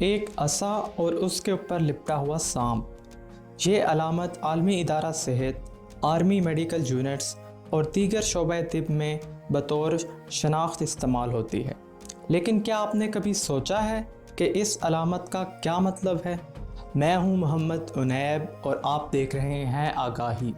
एक असा और उसके ऊपर लिपटा हुआ सांप। ये अलामत आलमी इदारा सेहत, आर्मी मेडिकल यूनिट्स और दीगर शोबे तिब में बतौर शनाख्त इस्तेमाल होती है। लेकिन क्या आपने कभी सोचा है कि इस अलामत का क्या मतलब है? मैं हूं मोहम्मद उनैब और आप देख रहे हैं आगाही।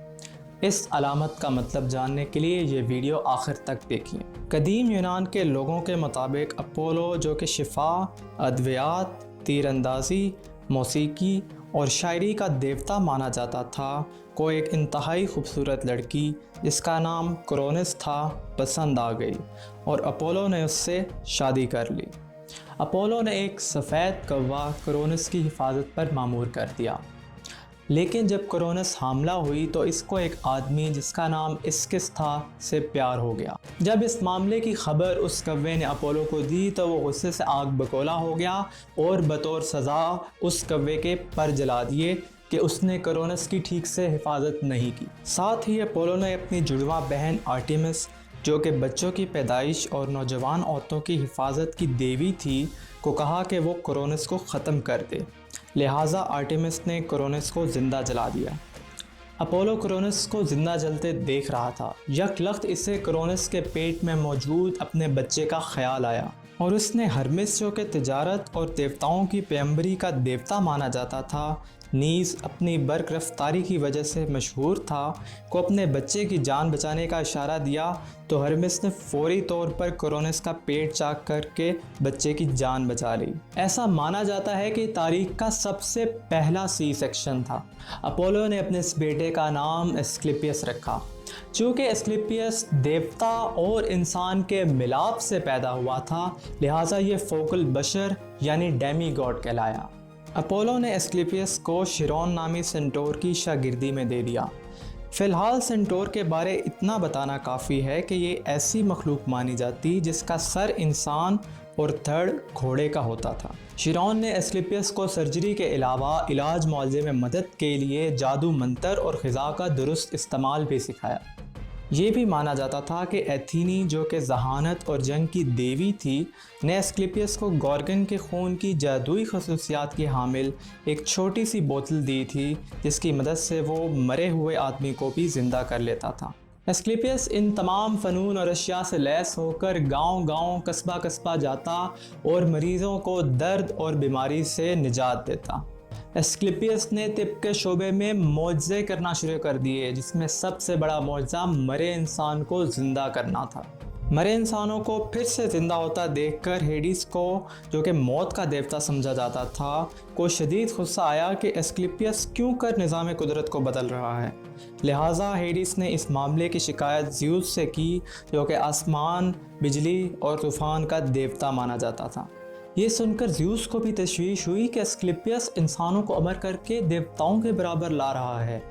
इस अलामत का मतलब जानने के लिए ये वीडियो आखिर तक देखिए। कदीम यूनान के लोगों के मुताबिक अपोलो, जो कि शिफा, अद्वियात, तीरंदाजी, मौसीकी और शायरी का देवता माना जाता था, को एक इंतहाई खूबसूरत लड़की जिसका नाम क्रोनिस था पसंद आ गई और अपोलो ने उससे शादी कर ली। अपोलो ने एक सफ़ेद कौवा क्रोनिस की हिफाजत पर मामूर कर दिया। लेकिन जब क्रोनिस हामला हुई तो इसको एक आदमी जिसका नाम इस्किस था से प्यार हो गया। जब इस मामले की खबर उस कौवे ने अपोलो को दी तो वो गुस्से से आग बगोला हो गया और बतौर सज़ा उस कौवे के पर जला दिए कि उसने क्रोनिस की ठीक से हिफाजत नहीं की। साथ ही अपोलो ने अपनी जुड़वा बहन आर्टेमिस, जो कि बच्चों की पैदाइश और नौजवान औरतों की हिफाजत की देवी थी, को कहा कि वो क्रोनिस को ख़त्म कर दे। लिहाजा आर्टेमिस ने क्रोनिस को ज़िंदा जला दिया। अपोलो क्रोनिस को ज़िंदा जलते देख रहा था। यकलख्त इसे क्रोनिस के पेट में मौजूद अपने बच्चे का ख्याल आया और उसने हर्मिस, जो कि तिजारत और देवताओं की पैगंबरी का देवता माना जाता था, नीज़ अपनी बर्क रफ्तारी की वजह से मशहूर था, को अपने बच्चे की जान बचाने का इशारा दिया तो हर्मिस ने फौरी तौर पर क्रोनिस का पेट चाक करके बच्चे की जान बचा ली। ऐसा माना जाता है कि तारीख का सबसे पहला सी सेक्शन था। अपोलो ने अपने इस बेटे का नाम एस्क्लेपियस रखा। चूँकि एस्क्लेपियस देवता और इंसान के मिलाप से पैदा हुआ था, लिहाजा ये फोकल बशर यानी डेमी गॉड कहलाया। अपोलो ने एस्क्लेपियस को शिरोन नामी सेंटोर की शागिर्दी में दे दिया। फ़िलहाल सेंटोर के बारे इतना बताना काफ़ी है कि ये ऐसी मखलूक मानी जाती जिसका सर इंसान और धड़ घोड़े का होता था। शिरोन ने एस्क्लेपियस को सर्जरी के अलावा इलाज मुआवजे में मदद के लिए जादू मंत्र और ग़िज़ा का दुरुस्त इस्तेमाल भी सिखाया। ये भी माना जाता था कि एथीनी, जो कि जहानत और जंग की देवी थी, ने एस्क्लेपियस को गॉर्गन के खून की जादुई खसूसियात की हामिल एक छोटी सी बोतल दी थी, जिसकी मदद से वो मरे हुए आदमी को भी ज़िंदा कर लेता था। एस्क्लेपियस इन तमाम फ़नून और अशिया से लैस होकर गांव-गांव, कस्बा-कस्बा जाता और मरीज़ों को दर्द और बीमारी से निजात देता। एस्क्लेपियस ने तिब के शोबे में मोज़े करना शुरू कर दिए, जिसमें सबसे बड़ा मोज़ा मरे इंसान को ज़िंदा करना था। मरे इंसानों को फिर से ज़िंदा होता देखकर हेडिस को, जो कि मौत का देवता समझा जाता था, को शदीद गुस्सा आया कि एस्क्लेपियस क्यों कर निज़ाम कुदरत को बदल रहा है। लिहाजा हेडिस ने इस मामले की शिकायत ज़्यूस से की, जो कि आसमान, बिजली और तूफ़ान का देवता माना जाता था। ये सुनकर ज़्यूस को भी तशवीश हुई कि एस्क्लेपियस इंसानों को अमर करके देवताओं के बराबर ला रहा है।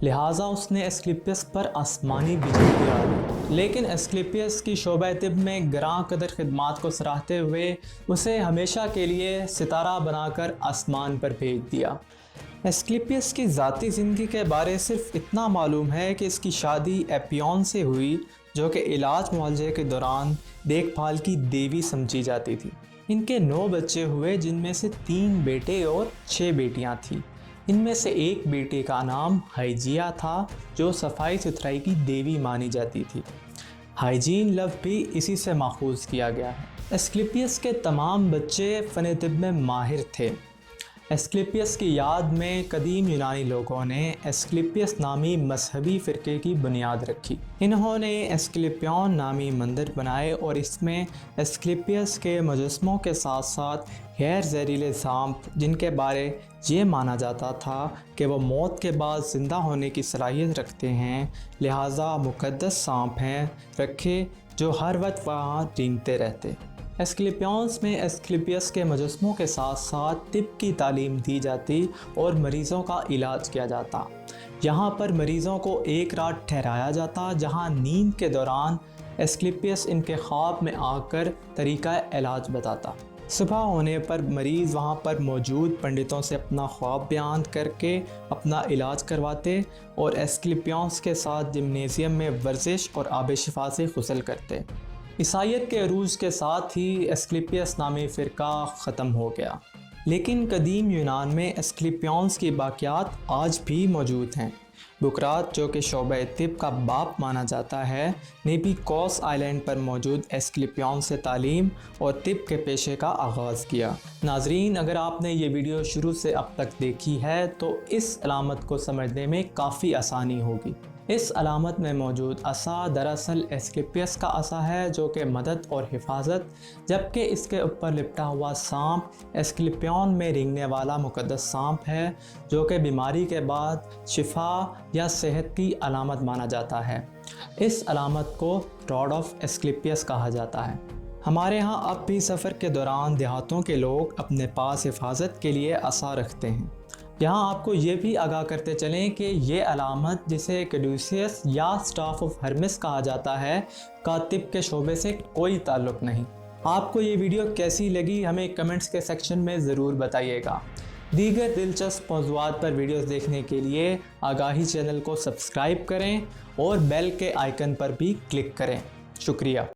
लिहाजा उसने एस्क्लेपियस पर आसमानी बिजली गिरा दी। लेकिन एस्क्लेपियस की शोबा तिब में ग्रां कदर खिदमात को सराहते हुए उसे हमेशा के लिए सितारा बनाकर आसमान पर भेज दिया। एस्क्लेपियस की ज़ाती ज़िंदगी के बारे सिर्फ इतना मालूम है कि इसकी शादी एपियन से हुई, जो कि इलाज मुआवजे के दौरान देखभाल की देवी समझी जाती थी। इनके 9 बच्चे हुए, जिनमें से 3 बेटे और 6 बेटियां थीं। इनमें से एक बेटे का नाम हाइजिया था, जो सफाई सुथराई की देवी मानी जाती थी। हाइजीन लफ्ज़ भी इसी से माखूज़ किया गया है। एस्क्लेपियस के तमाम बच्चे फ़न तिब में माहिर थे। एस्क्लेपियस की याद में कदीम यूनानी लोगों ने एस्क्लेपियस नामी मजहबी फ़िरके की बुनियाद रखी। इन्होंने एस्क्लेपियन नामी मंदिर बनाए और इसमें एस्क्लेपियस के मुजस्समों के साथ साथ गैर जहरीले सांप, जिनके बारे ये माना जाता था कि वो मौत के बाद ज़िंदा होने की सलाहियत रखते हैं, लिहाजा मुक़द्दस सांप हैं, रखे, जो हर वक्त वहाँ रेंगते रहते। एस्क्लेपियंस में एस्क्लेपियस के मुजस्समों के साथ साथ तिब की तालीम दी जाती और मरीज़ों का इलाज किया जाता। यहाँ पर मरीज़ों को एक रात ठहराया जाता, जहाँ नींद के दौरान एस्क्लेपियस इनके ख्वाब में आकर तरीक़ा इलाज बताता। सुबह होने पर मरीज़ वहाँ पर मौजूद पंडितों से अपना ख्वाब बयान करके अपना इलाज करवाते और एस्क्लेपियंस के साथ जिम्नेज़ियम में वर्जिश और आब शिफा से गुस्ल करते। ईसाईयत के अरूज के साथ ही एस्क्लेपियस नामी फ़िरका ख़त्म हो गया। लेकिन कदीम यूनान में एस्क्लेपियंस की बाक़ियात आज भी मौजूद हैं। बुकरात, जो कि शोबे तिब का बाप माना जाता है, ने भी कॉस आइलैंड पर मौजूद एस्क्लेपियंस से तालीम और तिब के पेशे का आगाज़ किया। नाजरीन, अगर आपने ये वीडियो शुरू से अब तक देखी है तो इस अलामत को समझने में काफ़ी आसानी होगी। इस अलामत में मौजूद असा दरअसल एस्क्लेपियस का असा है, जो कि मदद और हिफाजत, जबकि इसके ऊपर लिपटा हुआ सांप एस्क्लेपियन में रेंगने वाला मुक़द्दस सांप है, जो कि बीमारी के बाद शिफा या सेहत की अलामत माना जाता है। इस अलामत को रॉड ऑफ एस्क्लेपियस कहा जाता है। हमारे यहाँ अब भी सफ़र के दौरान देहातों के लोग अपने पास हिफाजत के लिए असा रखते हैं। यहाँ आपको ये भी आगाह करते चलें कि ये अलामत, जिसे कैडुसियस या स्टाफ ऑफ हर्मेस कहा जाता है, का तिब के शोबे से कोई ताल्लुक़ नहीं। आपको ये वीडियो कैसी लगी हमें कमेंट्स के सेक्शन में ज़रूर बताइएगा। दीगर दिलचस्प मौज़ूआत पर वीडियोस देखने के लिए आगाही चैनल को सब्सक्राइब करें और बेल के आइकन पर भी क्लिक करें। शुक्रिया।